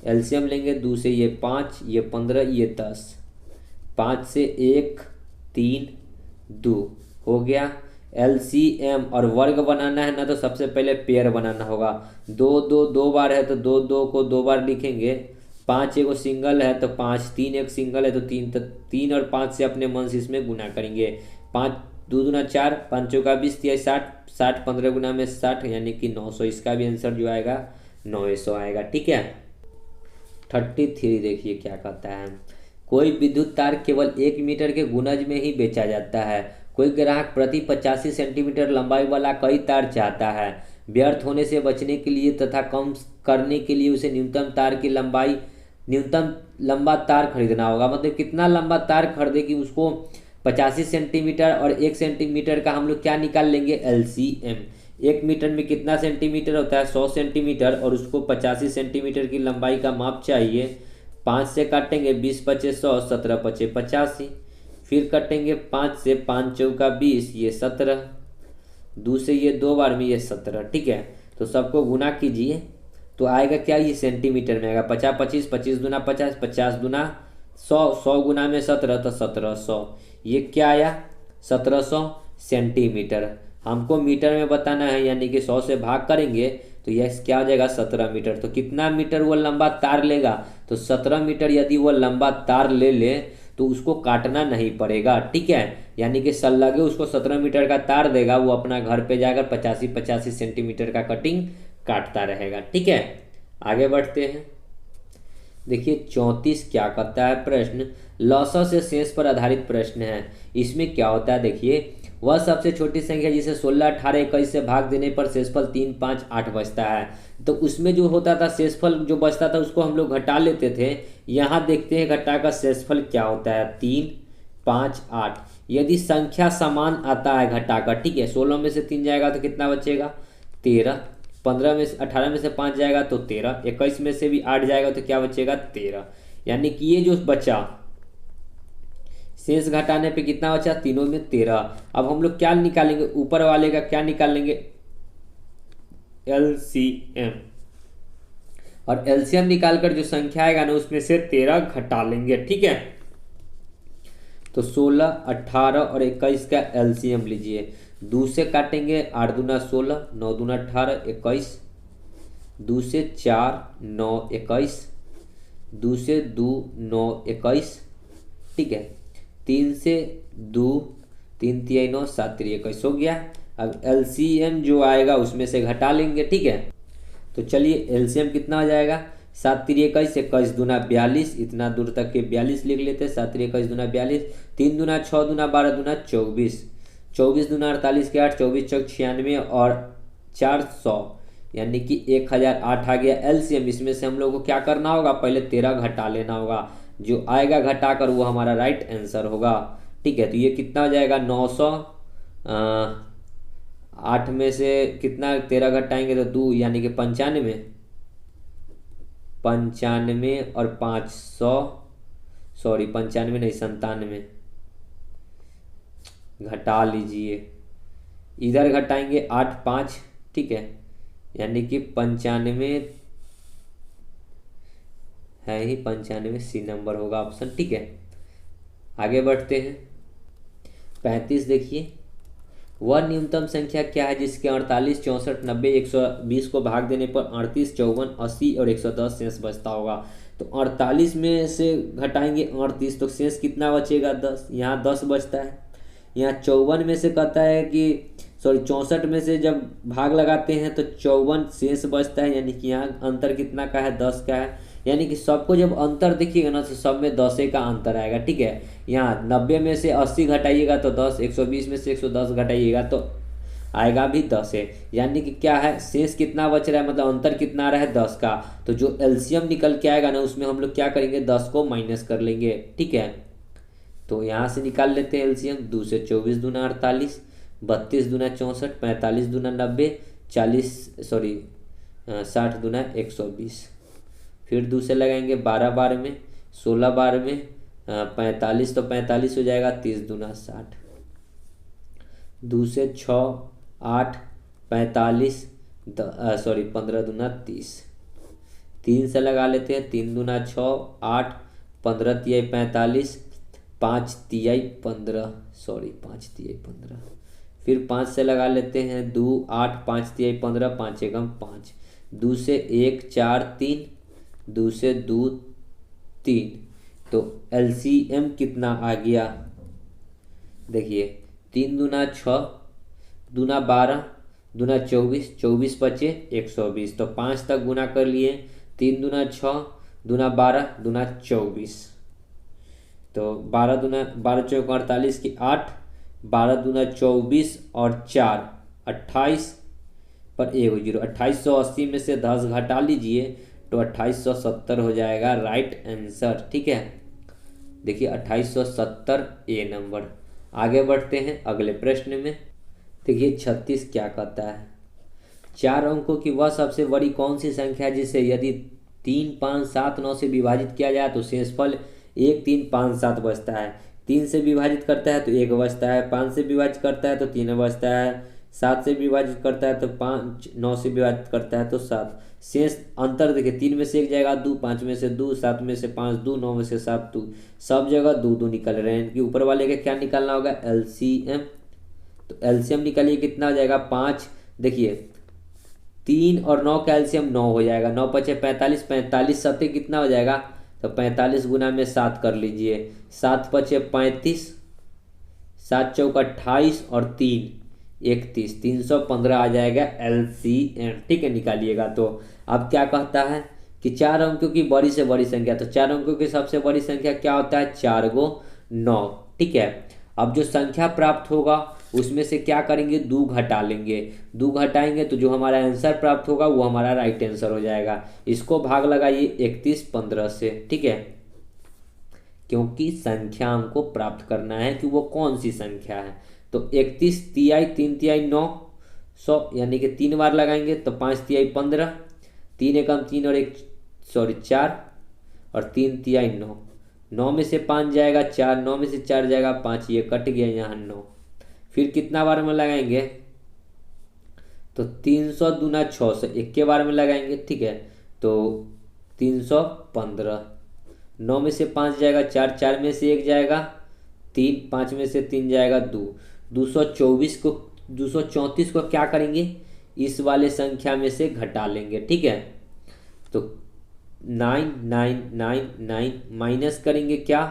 एलसीएम लेंगे। 2 से ये 5, ये 15, ये 10। 5 से 1 3 2 हो गया। एलसीएम और वर्ग बनाना है ना, तो सबसे पहले पेयर बनाना होगा। 2 बार है तो 2 को 2 बार लिखेंगे। 5 एगो सिंगल है तो 5, 3 एक सिंगल है तो 3 और 5 से अपने मन से इसमें गुना करेंगे। 5 2 दूना 4, 5 चौका 20 तिहाई 60, 60 15 गुना में 60, यानी कि 900। इसका भी आंसर जो आएगा 900 आएगा। ठीक है, 33 देखिए क्या कहता है। कोई विद्युत तार केवल 1 मीटर के गुणज में ही बेचा जाता है। कोई ग्राहक प्रति 85 सेंटीमीटर लंबाई वाला कई तार चाहता है। व्यर्थ होने से बचने के लिए तथा कम करने के लिए उसे न्यूनतम लंबा तार खरीदना होगा। मतलब कितना लंबा तार खरीदे कि उसको 85 सेंटीमीटर और 1 सेंटीमीटर का हम लोग क्या निकाल लेंगे, एलसीएम। 1 मीटर में कितना सेंटीमीटर होता है, 100 सेंटीमीटर, और उसको 85 सेंटीमीटर की लंबाई का माप चाहिए। 5 से काटेंगे, 20 पचे 100, 17 पचे 85। फिर कटेंगे 5 से, 5 चौका 20, ये 17। 2 से ये 2 बार में ये 17, ठीक है। तो सबको गुना कीजिए तो आएगा क्या, ये सेंटीमीटर में आएगा। 50 25, 25 दूना 50, 50 दूना 100, 100 गुना में 17 तो 1700। ये क्या आया, 1700 सेंटीमीटर। हमको मीटर में बताना है, यानी कि 100 से भाग करेंगे तो यह क्या हो जाएगा, 17 मीटर। तो कितना मीटर वो लंबा तार लेगा, तो 17 मीटर यदि वो लंबा तार ले तो उसको काटना नहीं पड़ेगा, ठीक है। यानी कि सल्लगे उसको 17 मीटर का तार देगा, वो अपना घर पे जाकर 85 सेंटीमीटर का कटिंग काटता रहेगा, ठीक है। आगे बढ़ते हैं। देखिए 34 क्या करता है प्रश्न, लॉसा से शेष पर आधारित प्रश्न है। इसमें क्या होता है, देखिए वह सबसे छोटी संख्या जिसे 16, 18, 21 से भाग देने पर शेषफल 3, 5, 8 बचता है। तो उसमें जो होता था शेषफल जो बचता था उसको हम लोग घटा लेते थे। यहाँ देखते हैं घटा का शेषफल क्या होता है, 3, 5, 8। यदि संख्या समान आता है घटा का, ठीक है, 16 में से 3 जाएगा तो कितना बचेगा, 13। 15 में से 18 में से 5 जाएगा तो 13। 21 में से भी 8 जाएगा तो क्या बचेगा, 13। यानी कि ये जो बचा शेष घटाने पे कितना बचा, तीनों में 13। अब हम लोग क्या निकालेंगे, ऊपर वाले का क्या निकालेंगे, एलसीएम। और एलसीएम निकालकर जो संख्या आएगा ना उसमें से 13 घटा लेंगे, ठीक है। तो 16, 18 और 21 का एलसीएम लीजिए। 2 से काटेंगे, 8 दूना 16, 9 दूना 18, 21। 2 से 4, 9, 21। 2 से 2, 9, 21, ठीक है। 3 से 2, 3 तिहाई 9, 7 तिहाई 21 हो गया। अब एलसीएम जो आएगा उसमें से घटा लेंगे, ठीक है। तो चलिए एलसीएम कितना हो जाएगा, 7 तिहाई 21, 21 दूना 42, इतना दूर तक के 42 लिख लेते हैं। 7 तिहाई 21 दूना 42, 3 दूना 6 दूना 12 दूना 24, 24 दूना 48 के 8, 24 चौक 96 और 400, यानी कि 1008 आ गया एलसीएम। इसमें से हम लोग को क्या करना होगा, पहले 13 घटा लेना होगा, जो आएगा घटाकर वो हमारा राइट आंसर होगा, ठीक है। तो ये कितना हो जाएगा, 900। 8 में से कितना 13 घटाएंगे तो 2, यानी कि 95। 95 और 500, सॉरी 95 नहीं 97 घटा लीजिए। इधर घटाएंगे 8, 5, ठीक है, यानी कि 95 है ही, 95 सी नंबर होगा ऑप्शन, ठीक है। आगे बढ़ते हैं। 35 देखिए, वह न्यूनतम संख्या क्या है जिसके 48, 64, 90, 120 को भाग देने पर 38, 54, 80 और 110 शेष बचता होगा। तो 48 में से घटाएंगे 38 तो शेष कितना बचेगा, 10। यहाँ 10 बचता है। यहाँ 54 में से कहता है कि सॉरी 64 में से जब भाग लगाते हैं तो 54 शेष बचता है, यानी कि यहाँ अंतर कितना का है, 10 का है। यानी कि सबको जब अंतर देखिएगा ना तो सब में 10 का अंतर आएगा, ठीक है। यहाँ 90 में से 80 घटाइएगा तो 10, 120 में से 110 घटाइएगा तो आएगा भी 10 है। यानी कि क्या है, शेष कितना बच रहा है, मतलब अंतर कितना आ रहा है, 10 का। तो जो एलसीएम निकल के आएगा ना उसमें हम लोग क्या करेंगे, 10 को माइनस कर लेंगे, ठीक है। तो यहाँ से निकाल लेते हैं एलसीएम। 2 से 24 दूना 48, 32 दूना 64, 45 दूना 90, 60 दूना 120। फिर 2 से लगाएंगे 12 बार में, 16 बार में 45, तो 45 हो जाएगा, 30 दूना 60। 2 से 6, 8, 45, 15 दूना 30। 3 से लगा लेते हैं, 3 दूना 6, 8, 15 तिहाई 45, 5 तिहाई 15, 5 तिहाई 15। फिर 5 से लगा लेते हैं, 2, 8, 5 तिहाई 15, 5 एकम 5। 2 से 1, 4, 3, 2 से 2, 3। तो एलसीएम कितना आ गया, देखिए 3 दूना 6, दूना 12, दूना 24, 24 बचे 120, तो 5 तक गुना कर लिए। 3 दूना 6, दूना 12, दूना 24, तो 12 चौक 48 की 8, 12 दूना 24 और 4 28 पर 1 0। 2880 में से 10 घटा लीजिए तो 2870 हो जाएगा राइट आंसर, ठीक है। देखिए 2870 ए नंबर। आगे बढ़ते हैं अगले प्रश्न में। देखिए 36 क्या कहता है, 4 अंकों की वह सबसे बड़ी कौन सी संख्या है जिसे यदि 3, 5, 7, 9 से विभाजित किया जाए तो शेषफल 1, 3, 5, 7 बचता है। 3 से विभाजित करता है तो 1 बचता है, 5 से विभाजित करता है तो 3 बचता है, 7 से विभाजित करता है तो 5, 9 से विभाजित करता है तो 7। शेष अंतर देखिए, 3 में से 1 जाएगा 2, 5 में से 2, 7 में से 5 2, 9 में से 7 2, सब जगह 2 2 निकल रहे हैं। इनके ऊपर वाले का क्या निकालना होगा? एलसीएम। तो एलसीएम निकालिए, कितना हो जाएगा? 5। देखिए 3 और 9 का एलसीएम 9 हो जाएगा, 9 पचे 45, 45 सत्ते कितना हो जाएगा? तो 45 गुना में 7 कर लीजिए, 7 पचे 35, 7 चौका 28 और 3 31, 315 आ जाएगा एलसीएम। ठीक है, निकालिएगा। तो अब क्या कहता है कि 4 अंकों की बड़ी से बड़ी संख्या, तो 4 अंकों की सबसे बड़ी संख्या क्या होता है? 4 गो 9। ठीक है, अब जो संख्या प्राप्त होगा उसमें से क्या करेंगे? 2 घटा लेंगे, 2 घटाएंगे तो जो हमारा आंसर प्राप्त होगा वो हमारा राइट आंसर हो जाएगा। इसको भाग लगाइए 31 15 से। ठीक है, क्योंकि संख्या हमको प्राप्त करना है कि वो कौन सी संख्या है। तो 31 तिहाई 3 तिहाई 9 100, यानी कि 3 बार लगाएंगे तो 5 तिहाई 15, 3 एकम 3 और 1 4 और 3 तिहाई 9, 9 में से 5 जाएगा 4, 9 में से 4 जाएगा 5, ये कट गया यहाँ 9। फिर कितना बार में लगाएंगे? तो 300 दूना 600, 1 के बार में लगाएंगे। ठीक है, तो 315, 9 में से 5 जाएगा 4, 4 में से 1 जाएगा 3, 5 में से 3 जाएगा 2, 234 को क्या करेंगे? इस वाले संख्या में से घटा लेंगे। ठीक है, तो 9999 माइनस करेंगे क्या?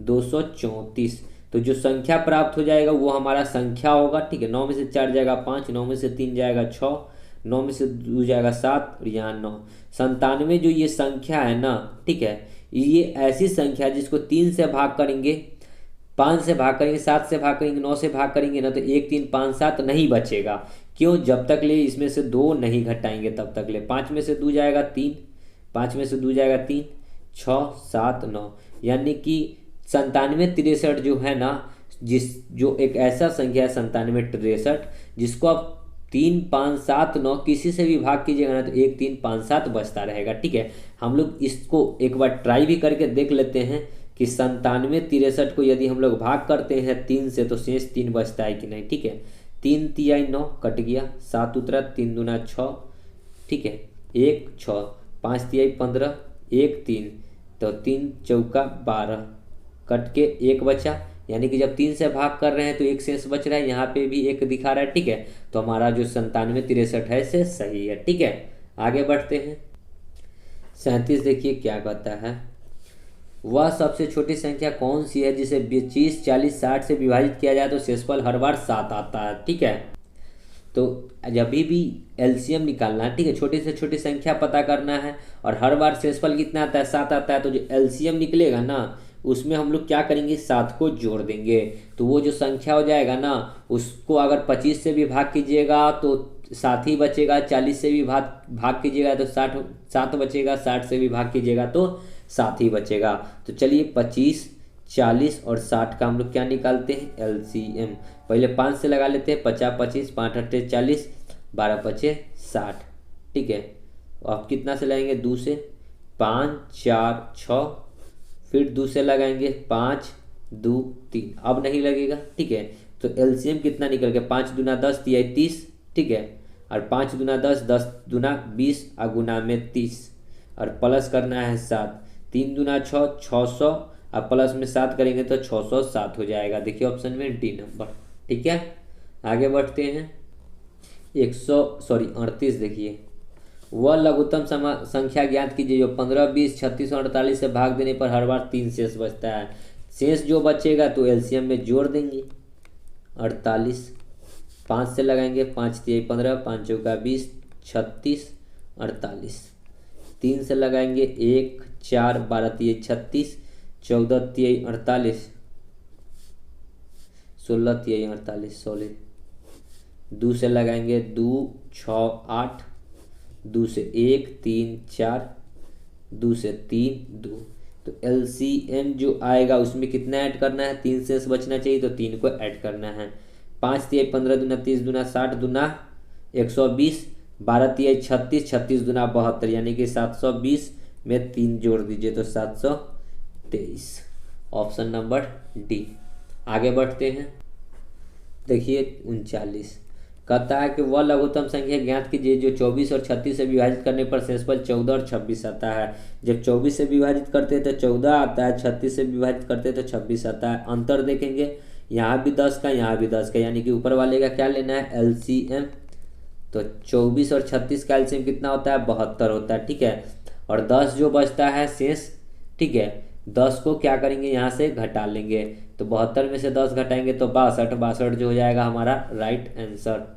234। तो जो संख्या प्राप्त हो जाएगा वो हमारा संख्या होगा। ठीक है, 9 में से 4 जाएगा 5, 9 में से 3 जाएगा 6, 9 में से 2 जाएगा 7 और यहाँ 9। 97 जो ये संख्या है ना, ठीक है, ये ऐसी संख्या जिसको 3 से भाग करेंगे, 5 से भाग करेंगे, 7 से भाग करेंगे, 9 से भाग करेंगे ना, तो 1 3 5 7 नहीं बचेगा। क्यों? जब तक ले इसमें से 2 नहीं घटाएंगे तब तक ले। 5 में से 2 जाएगा 3, 5 में से 2 जाएगा 3, 6 7 9, यानी कि 97 63 जो है ना, जो एक ऐसा संख्या है 97 63 जिसको आप 3 5 7 9 किसी से भी भाग कीजिएगा ना तो 1 3 5 7 बचता रहेगा। ठीक है, हम लोग इसको एक बार ट्राई भी करके देख लेते हैं कि 97 63 को यदि हम लोग भाग करते हैं 3 से तो शेष 3 बचता है कि नहीं। ठीक है, 3 तिहाई 9 कट गया, 7 उतरा, 3 दूना 6, ठीक है, 1 6, 5 तिहाई 15, 1 3, तो 3 चौका 12 कट के 1 बचा, यानी कि जब 3 से भाग कर रहे हैं तो 1 शेष बच रहा है, यहाँ पे भी 1 दिखा रहा है। ठीक है, तो हमारा जो 97 63 है से सही है। ठीक है, आगे बढ़ते हैं। 37 देखिए क्या कहता है, वह सबसे छोटी संख्या कौन सी है जिसे 25 40 60 से विभाजित किया जाए तो शेषफल हर बार 7 आता है। ठीक है, तो जब भी एलसीएम निकालना है, ठीक है, छोटी से छोटी संख्या पता करना है और हर बार शेषफल कितना आता है? 7 आता है। तो जो एलसीएम निकलेगा ना उसमें हम लोग क्या करेंगे? 7 को जोड़ देंगे, तो वो जो संख्या हो जाएगा ना उसको अगर 25 से भी भाग कीजिएगा तो 7 ही बचेगा, 40 से भी भाग कीजिएगा तो 7 बचेगा, 60 से भी भाग कीजिएगा तो 7 ही बचेगा। तो चलिए 25 40 और 60 का हम लोग क्या निकालते हैं? एलसीएम। पहले 5 से लगा लेते हैं, 50 25, 5 8 40, 12 5 60। ठीक है, अब कितना से लगाएंगे? 2 से, 5 4 6, फिर 2 से लगाएंगे, 5 2 3, अब नहीं लगेगा। ठीक है, तो एलसीएम कितना निकल गया? 5 दूना 10 तिहाई 30। ठीक है, और 5 दूना 10, 10 दूना 20 और गुना में 30 और प्लस करना है 7, 3 दूना 6 600 और प्लस में 7 करेंगे तो 607 हो जाएगा। देखिए ऑप्शन में डी नंबर। ठीक है, आगे बढ़ते हैं। 38 देखिए, वह लघुत्तम संख्या ज्ञात कीजिए जो 15 20 36 और 48 से भाग देने पर हर बार 3 शेष बचता है। शेष जो बचेगा तो एलसीएम में जोड़ देंगे। 48 5 से लगाएंगे, 5 तिहाई 15, 5 चौका 20, 36 48, 3 से लगाएंगे 1 4, 12 तिहाई 36, 14 तिहाई 48, 16 तिहाई 48 16, 2 से लगाएंगे 2 6 8, 2 से 1 3 4, 2 से 3 2। तो एलसीएम जो आएगा उसमें कितना ऐड करना है? 3 शेष बचना चाहिए तो 3 को ऐड करना है। 5 तिहाई 15 दूना 30 दूना 60 दूना 120, 12 तिया 36, 36 दूना 72, यानी कि 720 में 3 जोड़ दीजिए तो 723। Option number D. आगे बढ़ते हैं। देखिए 39 कहता है कि वह लघुत्तम संख्या ज्ञात कीजिए जो 24 और 36 से विभाजित करने पर शेषफल 14 और 26 आता है। जब 24 से विभाजित करते हैं तो 14 आता है, 36 से विभाजित करते हैं तो 26 आता है। अंतर देखेंगे, यहाँ भी 10 का, यहाँ भी 10 का, यानी कि ऊपर वाले का क्या लेना है, एलसीएम। तो 24 और 36 का एलसीएम कितना होता है, 72 होता है, ठीक है। और 10 जो बचता है शेष, ठीक है, 10 को क्या करेंगे, यहाँ से घटा लेंगे, तो 72 में से 10 घटाएंगे तो 62, 62 जो हो जाएगा हमारा राइट आंसर,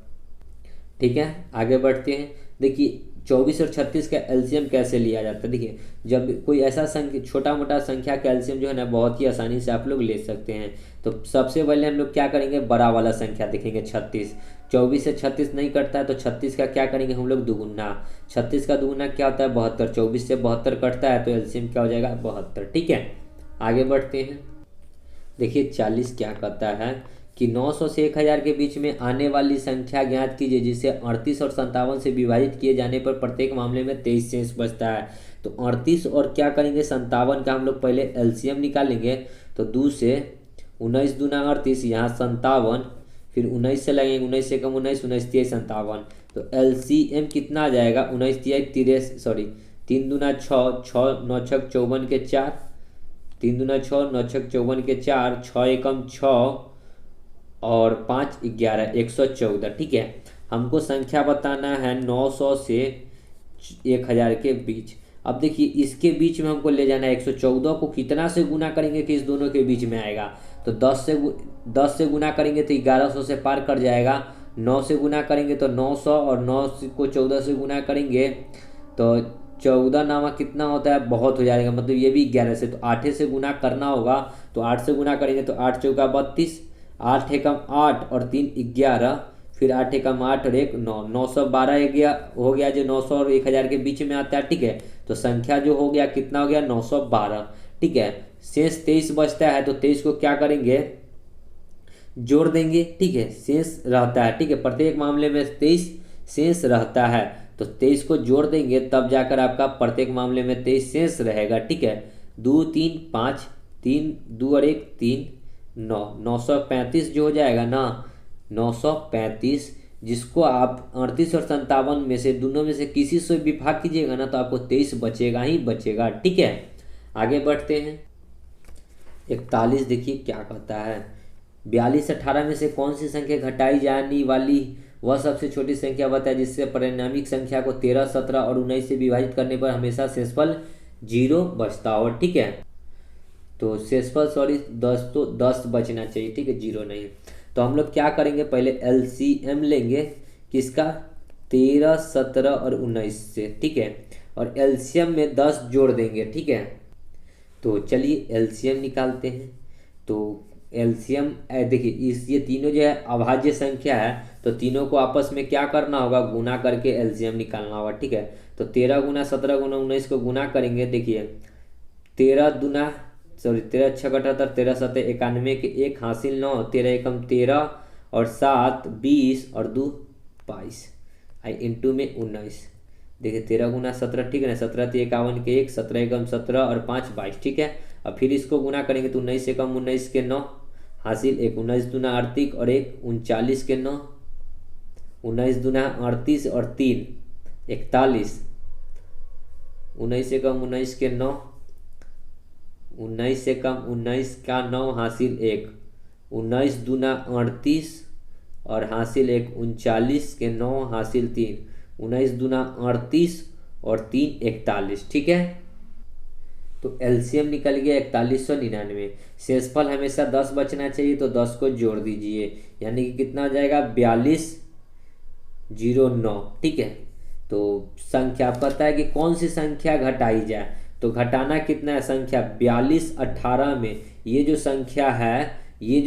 ठीक है। आगे बढ़ते हैं। देखिए 24 और 36 का एलसीएम कैसे लिया जाता है। देखिए जब कोई ऐसा संख्या, छोटा मोटा संख्या का एलसीएम जो है ना, बहुत ही आसानी से आप लोग ले सकते हैं। तो सबसे पहले हम लोग क्या करेंगे, बड़ा वाला संख्या देखेंगे 36। 24 से 36 नहीं कटता है तो 36 का क्या करेंगे हम लोग, दुगुना। 36 का दुगुना क्या होता है, 72। 24 से 72 कटता है तो एलसीएम क्या हो जाएगा, 72, ठीक है। आगे बढ़ते हैं। देखिए 40 क्या कहता है कि 900 से 1000 के बीच में आने वाली संख्या ज्ञात कीजिए जिसे 38 और 57 से विभाजित किए जाने पर प्रत्येक मामले में 23 शेष बचता है। तो 38 और क्या करेंगे, 57 का हम लोग पहले एलसीएम निकालेंगे। तो 2 से 19 दूना 38, यहाँ 57, फिर 19 से लगेंगे, 19 से कम 19, 19 तिया 57। तो एलसीएम कितना आ जाएगा, 19 तिया 30, सॉरी 3 दूना 6, 6 9 छक 54 के 4, 3 दूना 6, 9 छक 54 के 4, 6 एकम 6 और 5 11, 114, ठीक है। हमको संख्या बताना है 900 से 1000 के बीच। अब देखिए इसके बीच में हमको ले जाना है, 114 को कितना से गुना करेंगे कि इस दोनों के बीच में आएगा, तो 10 से गुना करेंगे तो 1100 से पार कर जाएगा। 9 से गुना करेंगे तो 900, और 9 को 14 से गुना करेंगे तो 14 नामा कितना होता है, बहुत हो जाएगा, मतलब ये भी 11 से, तो 8 से गुना करना होगा। तो 8 से गुना करेंगे तो 8 चौका 32, 8 एकम 8 और 3 11, फिर 8 एकम 8 और 1 9, 912 हो गया जो 900 और 1000 के बीच में आता है, ठीक है। तो संख्या जो हो गया कितना हो गया, 912, ठीक है। शेष 23 बचता है तो 23 को क्या करेंगे, जोड़ देंगे, ठीक है। शेष रहता है, ठीक है, प्रत्येक मामले में 23 शेष रहता है, तो 23 को जोड़ देंगे तब जाकर आपका प्रत्येक मामले में 23 शेष रहेगा, ठीक है। 2 3 5, 3 2 और 1 3 9, 935 जो हो जाएगा ना, 935, जिसको आप 38 और 57 में से, दोनों में से किसी से विभाग कीजिएगा ना तो आपको 23 बचेगा ही बचेगा, ठीक है। आगे बढ़ते हैं। 41 देखिए क्या कहता है, 42 18 में से कौन सी संख्या घटाई जाने वाली वह सबसे छोटी संख्या बताए जिससे परिणामिक संख्या को 13 17 और 19 से विभाजित करने पर हमेशा शेषफल 0 बचता हो, ठीक है। तो शेषफल सॉरी 10, तो 10 बचना चाहिए, ठीक है, 0 नहीं। तो हम लोग क्या करेंगे, पहले एलसीएम लेंगे किसका, 13 17 और 19 से, ठीक है, और एलसीएम में 10 जोड़ देंगे, ठीक है। तो चलिए एलसीएम निकालते हैं। तो एलसीएम देखिए ये तीनों जो है अभाज्य संख्या है, तो तीनों को आपस में क्या करना होगा, गुना करके एलसीएम निकालना होगा, ठीक है। तो 13 गुना 17 गुना 19 को गुना करेंगे। देखिए 13 6 78, 13 7 91 के 1 हासिल 9, 13 एकम 13 और 7 20 और 2 22 आई इंटू में 19। देखिए 13 गुना 17, ठीक है ना, 17 51 के 1, 17 एकम 17 और 5 22, ठीक है। अब फिर इसको गुना करेंगे तो 19 एकम 19 के 9 हासिल 1, 19 दूना 38 और 1 39 के 9, 19 दूना 38 और 3 41, 19 एकम 19 के 9, 19 एकम 19 का 9 हासिल 1, 19 दूना 38 और हासिल 1, 39 के 9 हासिल 3, 19 दूना 38 और 3 41, ठीक है। तो एलसीएम निकल गया 4199। शेषफल हमेशा 10 बचना चाहिए तो 10 को जोड़ दीजिए, यानी कि कितना हो जाएगा, 4209, ठीक है। तो संख्या पता है कि कौन सी संख्या घटाई जाए, तो घटाना कितना है, संख्या 42 18 में ये जो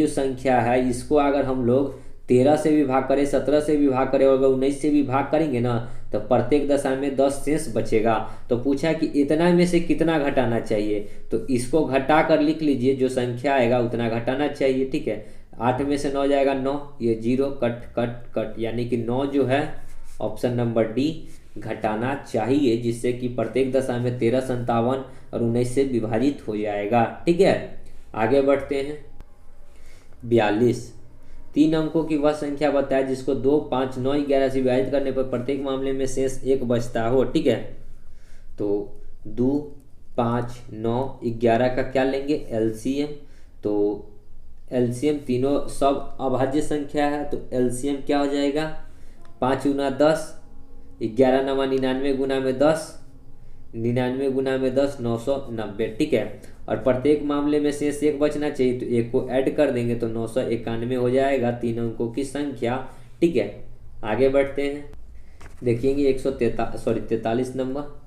संख्या है इसको अगर हम लोग 13 से विभाग करें, 17 से विभाग करें और अगर 19 से विभाग करेंगे ना तो प्रत्येक दशा में 10 शेष बचेगा। तो पूछा कि इतना में से कितना घटाना चाहिए, तो इसको घटा कर लिख लीजिए, जो संख्या आएगा उतना घटाना चाहिए, ठीक है। 8 में से 9 जाएगा 9, ये 0 कट कट कट, यानी कि 9 जो है ऑप्शन नंबर डी घटाना चाहिए, जिससे कि प्रत्येक दशा में 13, 57 और 19 से विभाजित हो जाएगा। ठीक है, आगे बढ़ते हैं। 42, 3 अंकों की वह संख्या बताए जिसको 2, 5, 9, 11 से विभाजित करने पर प्रत्येक मामले में शेष 1 बचता हो। ठीक है, तो 2, 5, 9, 11 का क्या लेंगे एलसीएम। तो एलसीएम तीनों सब अभाज्य संख्या है, तो एलसीएम क्या हो जाएगा 5 गुना 10, 11 नवा 99 गुना में 10, 99 गुना में 10, 990। ठीक है, और प्रत्येक मामले में शेष 1 बचना चाहिए, तो 1 को ऐड कर देंगे तो 991 हो जाएगा 3 अंकों की संख्या। ठीक है, आगे बढ़ते हैं। देखिएंगे 43 नंबर।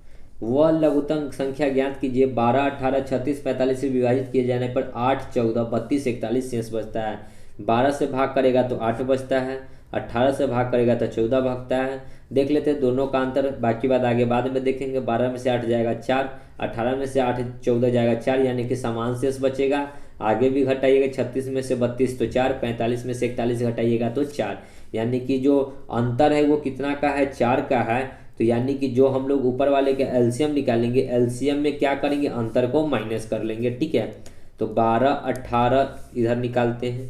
वह लघुत्तम संख्या ज्ञात कीजिए 12, 18, 36, 45 से विभाजित किए जाने पर 8, 14, 32, 41 शेष बचता है। 12 से भाग करेगा तो 8 बचता है, 18 से भाग करेगा तो 14 भागता है। देख लेते हैं दोनों का अंतर, बाकी बात आगे बाद में देखेंगे। 12 में से 8 जाएगा 4, 18 में से 8 14 जाएगा 4, यानी कि समान शेष बचेगा। आगे भी घटाइएगा, 36 में से 32 तो 4, 45 में से 41 घटाइएगा तो 4, यानी कि जो अंतर है वो कितना का है 4 का है। तो यानी कि जो हम लोग ऊपर वाले के एलसीएम निकालेंगे, एलसीएम में क्या करेंगे अंतर को माइनस कर लेंगे। ठीक है, तो 12, 18 इधर निकालते हैं,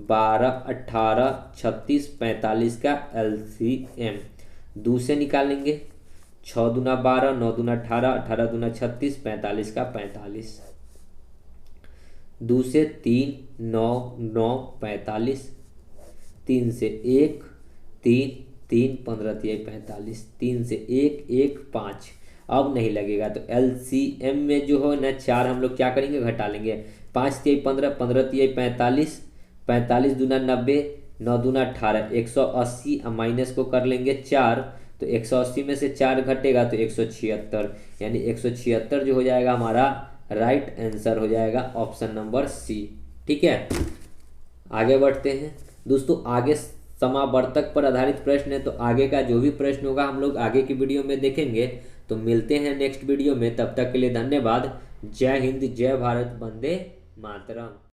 12, 18, 36, 45 का एलसीएम 2 से निकालेंगे। 6 दूना 12, 9 दूना 18, 18 दूना 36, 45 का 45। 2 से 3, 9, 9, 45, 3 से 1, 3, 3, 15, 45, 3 से 1, 1, 5। अब नहीं लगेगा, तो एलसीएम में जो हो ना 4 हम लोग क्या करेंगे घटा लेंगे। 5 तिहाई 15, 15 तिहाई 45, 45 दूना 90, 9 दूना 18, 180 माइनस को कर लेंगे 4, तो 180 में से 4 घटेगा तो 176, यानी 176 जो हो जाएगा हमारा राइट आंसर हो जाएगा ऑप्शन नंबर सी। ठीक है, आगे बढ़ते हैं दोस्तों। आगे समावर्तक पर आधारित प्रश्न है, तो आगे का जो भी प्रश्न होगा हम लोग आगे की वीडियो में देखेंगे। तो मिलते हैं नेक्स्ट वीडियो में, तब तक के लिए धन्यवाद। जय हिंद, जय भारत, वंदे मातरम।